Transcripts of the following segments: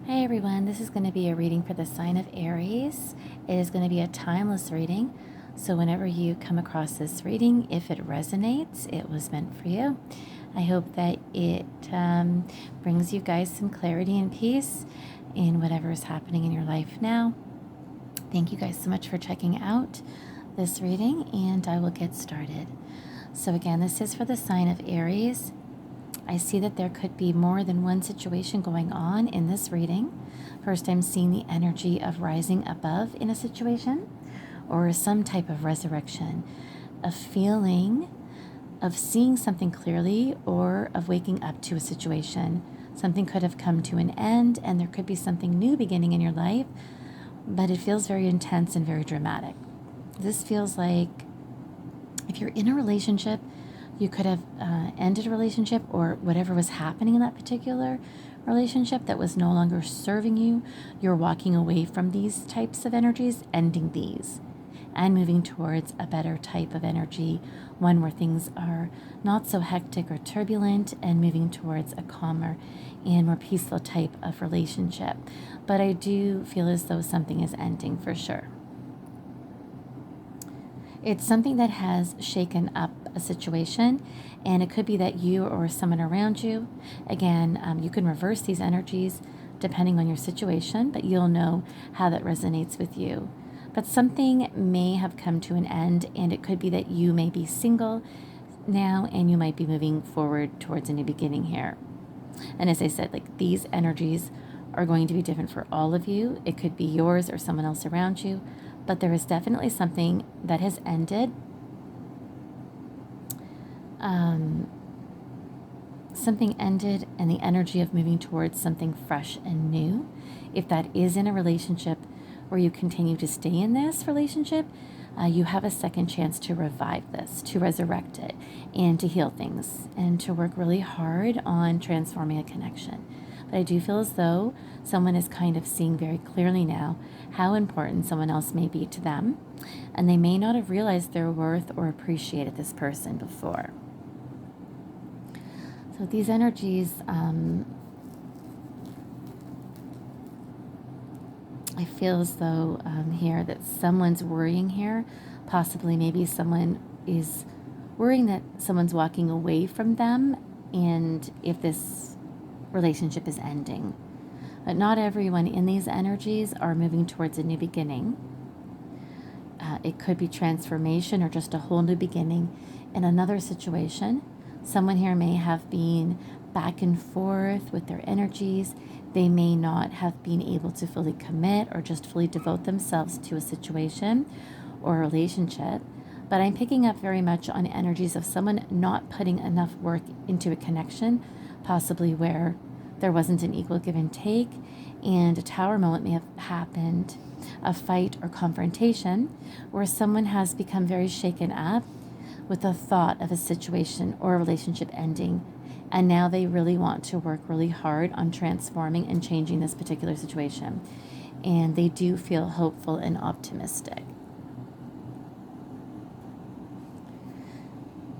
Hi everyone, this is going to be a reading for the sign of Aries. It is going to be a timeless reading, so whenever you come across this reading, if it resonates, it was meant for you. I hope that it brings you guys some clarity and peace in whatever is happening in your life now. Thank you guys so much for checking out this reading, and I will get started. So again, this is for the sign of Aries. I see that there could be more than one situation going on in this reading. First, I'm seeing the energy of rising above in a situation or some type of resurrection, a feeling of seeing something clearly or of waking up to a situation. Something could have come to an end and there could be something new beginning in your life, but it feels very intense and very dramatic. This feels like if you're in a relationship, you could have ended a relationship or whatever was happening in that particular relationship that was no longer serving you. You're walking away from these types of energies, ending these, and moving towards a better type of energy, one where things are not so hectic or turbulent, and moving towards a calmer and more peaceful type of relationship. But I do feel as though something is ending for sure. It's something that has shaken up a situation, and it could be that you or someone around you, again, you can reverse these energies depending on your situation, but you'll know how that resonates with you. But something may have come to an end, and it could be that you may be single now and you might be moving forward towards a new beginning here. And as I said, like, these energies are going to be different for all of you. It could be yours or someone else around you, but there is definitely something that has ended. Something ended, and the energy of moving towards something fresh and new. If that is in a relationship where you continue to stay in this relationship, you have a second chance to revive this, to resurrect it, and to heal things, and to work really hard on transforming a connection. But I do feel as though someone is kind of seeing very clearly now how important someone else may be to them, and they may not have realized their worth or appreciated this person before. So these energies, I feel as though here that someone's worrying here. Possibly maybe someone is worrying that someone's walking away from them, and if this relationship is ending. But not everyone in these energies are moving towards a new beginning. It could be transformation or just a whole new beginning in another situation. Someone here may have been back and forth with their energies. They may not have been able to fully commit or just fully devote themselves to a situation or a relationship. But I'm picking up very much on energies of someone not putting enough work into a connection, possibly where there wasn't an equal give and take, and a tower moment may have happened, a fight or confrontation, where someone has become very shaken up with the thought of a situation or a relationship ending, and now they really want to work really hard on transforming and changing this particular situation, and they do feel hopeful and optimistic.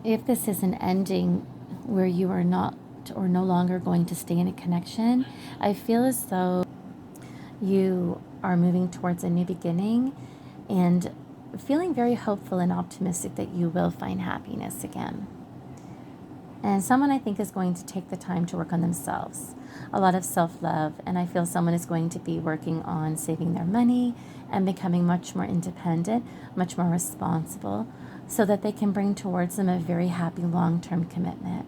If this is an ending where you are not or no longer going to stay in a connection, I feel as though you are moving towards a new beginning and feeling very hopeful and optimistic that you will find happiness again. And someone, I think, is going to take the time to work on themselves. A lot of self-love, and I feel someone is going to be working on saving their money and becoming much more independent, much more responsible, so that they can bring towards them a very happy long-term commitment.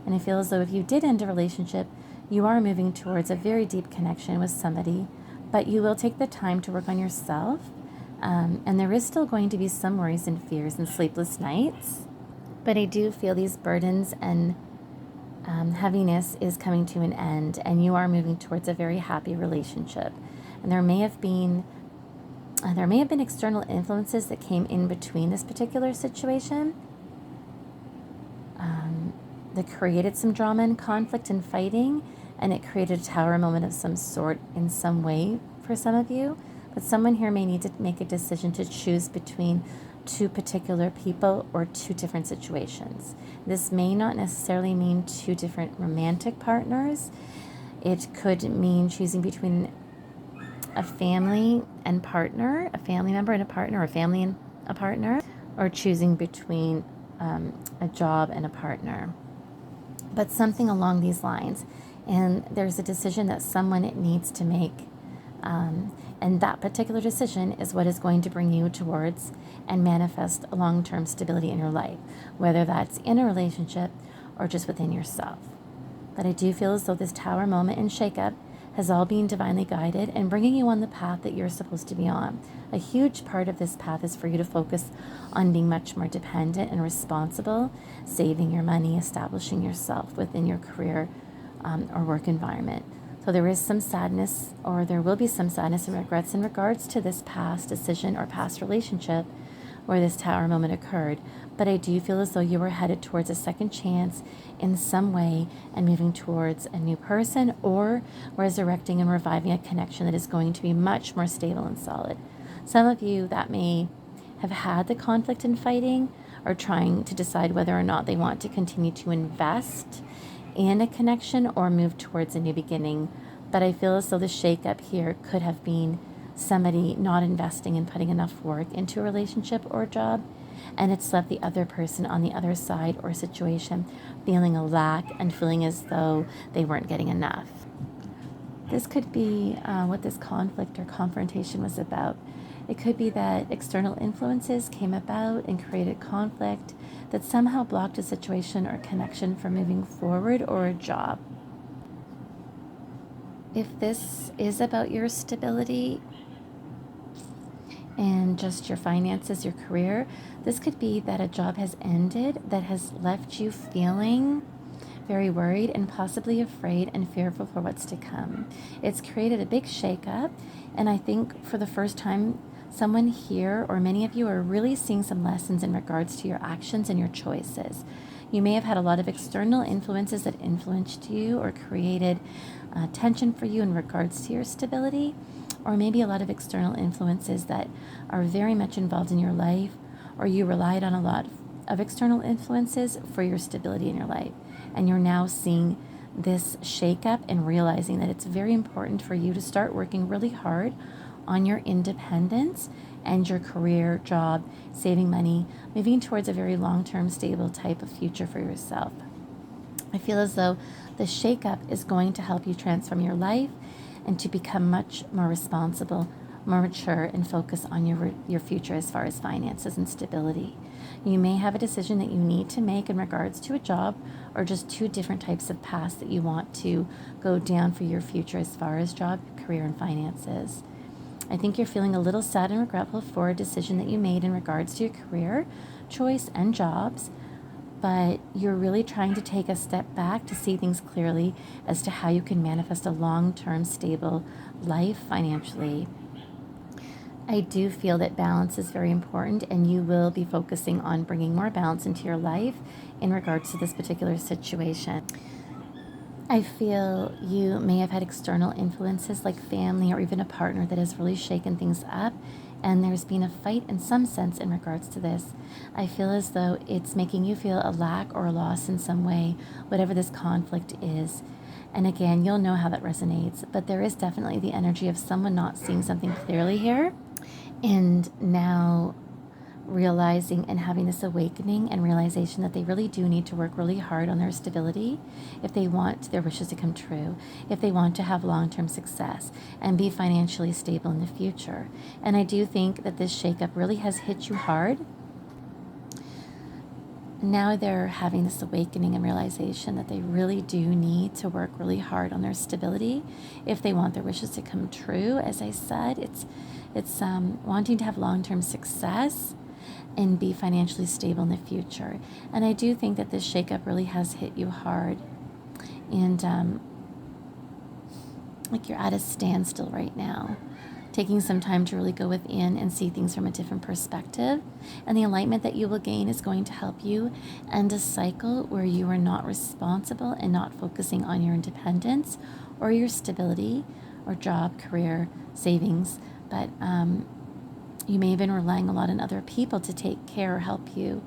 And I feel as though if you did end a relationship, you are moving towards a very deep connection with somebody, but you will take the time to work on yourself. And there is still going to be some worries and fears and sleepless nights, but I do feel these burdens and heaviness is coming to an end, and you are moving towards a very happy relationship. And there may have been external influences that came in between this particular situation that created some drama and conflict and fighting, and it created a tower moment of some sort in some way for some of you. But someone here may need to make a decision to choose between two particular people or two different situations. This may not necessarily mean two different romantic partners. It could mean choosing between a family and partner, a family member and a partner, or a family and a partner, or choosing between a job and a partner. But something along these lines. And there's a decision that someone needs to make. And that particular decision is what is going to bring you towards and manifest long-term stability in your life, whether that's in a relationship or just within yourself. But I do feel as though this Tower moment and shakeup has all been divinely guided and bringing you on the path that you're supposed to be on. A huge part of this path is for you to focus on being much more dependent and responsible, saving your money, establishing yourself within your career or work environment. So there is some sadness, or there will be some sadness and regrets in regards to this past decision or past relationship where this Tower moment occurred. But I do feel as though you were headed towards a second chance in some way and moving towards a new person, or resurrecting and reviving a connection that is going to be much more stable and solid. Some of you that may have had the conflict and fighting are trying to decide whether or not they want to continue to invest in a connection or move towards a new beginning. But I feel as though the shakeup here could have been somebody not investing and putting enough work into a relationship or a job, and it's left the other person on the other side or situation feeling a lack and feeling as though they weren't getting enough. This could be what this conflict or confrontation was about. It could be that external influences came about and created conflict that somehow blocked a situation or connection from moving forward, or a job. If this is about your stability and just your finances, your career, this could be that a job has ended that has left you feeling very worried and possibly afraid and fearful for what's to come. It's created a big shakeup, and I think for the first time, someone here, or many of you, are really seeing some lessons in regards to your actions and your choices. You may have had a lot of external influences that influenced you or created tension for you in regards to your stability, or maybe a lot of external influences that are very much involved in your life, or you relied on a lot of external influences for your stability in your life. And you're now seeing this shakeup and realizing that it's very important for you to start working really hard on your independence and your career, job, saving money, moving towards a very long-term, stable type of future for yourself. I feel as though the shakeup is going to help you transform your life and to become much more responsible, more mature, and focus on your future as far as finances and stability. You may have a decision that you need to make in regards to a job, or just two different types of paths that you want to go down for your future as far as job, career, and finances. I think you're feeling a little sad and regretful for a decision that you made in regards to your career choice and jobs, but you're really trying to take a step back to see things clearly as to how you can manifest a long-term stable life financially. I do feel that balance is very important, and you will be focusing on bringing more balance into your life in regards to this particular situation. I feel you may have had external influences like family or even a partner that has really shaken things up, and there's been a fight in some sense in regards to this. I feel as though it's making you feel a lack or a loss in some way, whatever this conflict is. And again, you'll know how that resonates, but there is definitely the energy of someone not seeing something clearly here, and now realizing and having this awakening and realization that they really do need to work really hard on their stability if they want their wishes to come true, if they want to have long-term success and be financially stable in the future. And I do think that this shakeup really has hit you hard. Now they're having this awakening and realization that they really do need to work really hard on their stability if they want their wishes to come true. As I said, it's wanting to have long-term success and be financially stable in the future. And I do think that this shakeup really has hit you hard, and like you're at a standstill right now, taking some time to really go within and see things from a different perspective. And the enlightenment that you will gain is going to help you end a cycle where you are not responsible and not focusing on your independence or your stability or job, career, savings, but you may have been relying a lot on other people to take care or help you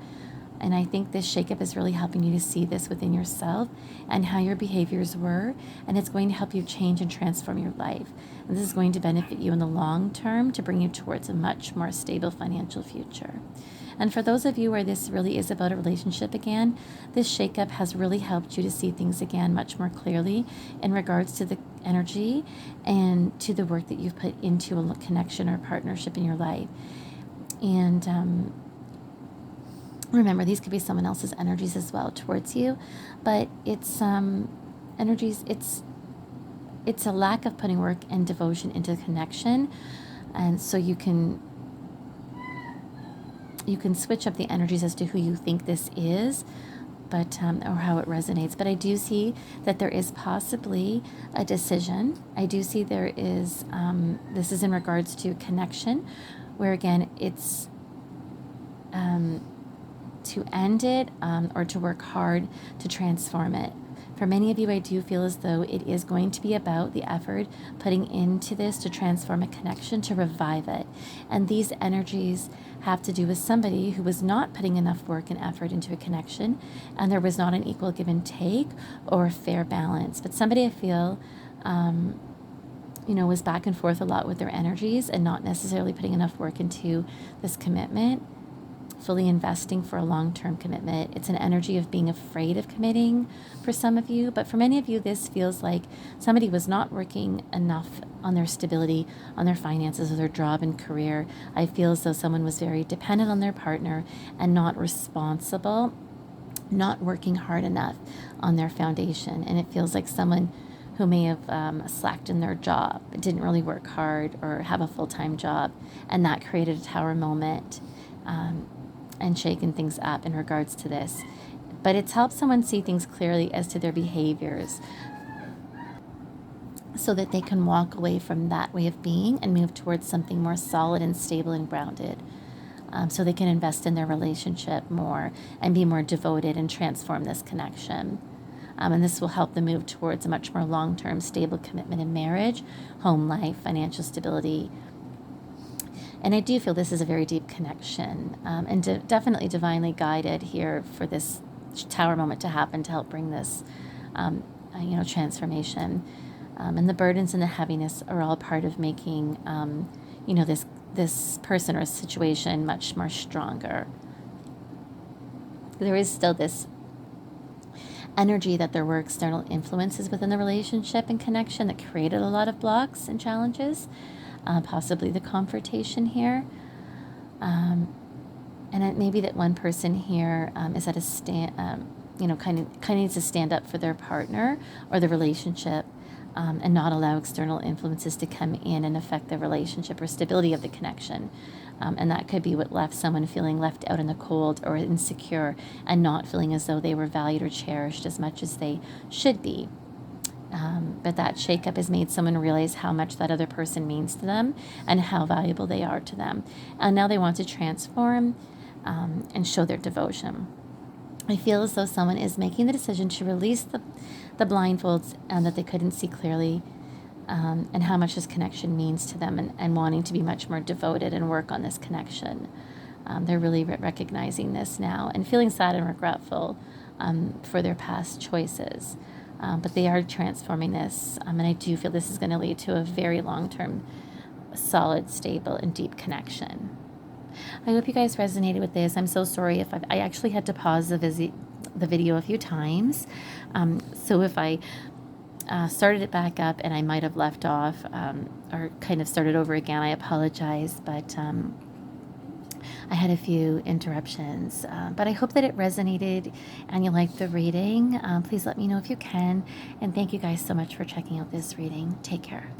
And I think this shakeup is really helping you to see this within yourself and how your behaviors were. And it's going to help you change and transform your life. And this is going to benefit you in the long term to bring you towards a much more stable financial future. And for those of you where this really is about a relationship again, this shakeup has really helped you to see things again much more clearly in regards to the energy and to the work that you've put into a connection or partnership in your life. And remember, these could be someone else's energies as well towards you, but it's energies. It's a lack of putting work and devotion into the connection, and so you can switch up the energies as to who you think this is, but or how it resonates. But I do see that there is possibly a decision. I do see there is. This is in regards to connection, where again it's. To end it or to work hard to transform it. For many of you, I do feel as though it is going to be about the effort putting into this to transform a connection, to revive it. And these energies have to do with somebody who was not putting enough work and effort into a connection, and there was not an equal give and take or a fair balance. But somebody I feel was back and forth a lot with their energies and not necessarily putting enough work into this commitment, fully investing for a long-term commitment. It's an energy of being afraid of committing for some of you, but for many of you, this feels like somebody was not working enough on their stability, on their finances, or their job and career. I feel as though someone was very dependent on their partner and not responsible, not working hard enough on their foundation. And it feels like someone who may have slacked in their job, didn't really work hard or have a full-time job, and that created a tower moment. And shaken things up in regards to this. But it's helped someone see things clearly as to their behaviors so that they can walk away from that way of being and move towards something more solid and stable and grounded. So they can invest in their relationship more and be more devoted and transform this connection. And this will help them move towards a much more long-term stable commitment in marriage, home life, financial stability. And I do feel this is a very deep connection and definitely divinely guided here for this tower moment to happen to help bring this, transformation. And the burdens and the heaviness are all part of making, this person or situation much more stronger. There is still this energy that there were external influences within the relationship and connection that created a lot of blocks and challenges. Possibly the confrontation here. And it may be that one person here is at a stand, kind of needs to stand up for their partner or the relationship and not allow external influences to come in and affect the relationship or stability of the connection. And that could be what left someone feeling left out in the cold or insecure and not feeling as though they were valued or cherished as much as they should be. But that shakeup has made someone realize how much that other person means to them and how valuable they are to them. And now they want to transform and show their devotion. I feel as though someone is making the decision to release the blindfolds that they couldn't see clearly and how much this connection means to them and wanting to be much more devoted and work on this connection. They're really recognizing this now and feeling sad and regretful for their past choices. But they are transforming this, and I do feel this is going to lead to a very long-term, solid, stable, and deep connection. I hope you guys resonated with this. I'm so sorry if I actually had to pause the video a few times. So if I started it back up and I might have left off or kind of started over again, I apologize, but I had a few interruptions, but I hope that it resonated and you liked the reading. Please let me know if you can, and thank you guys so much for checking out this reading. Take care.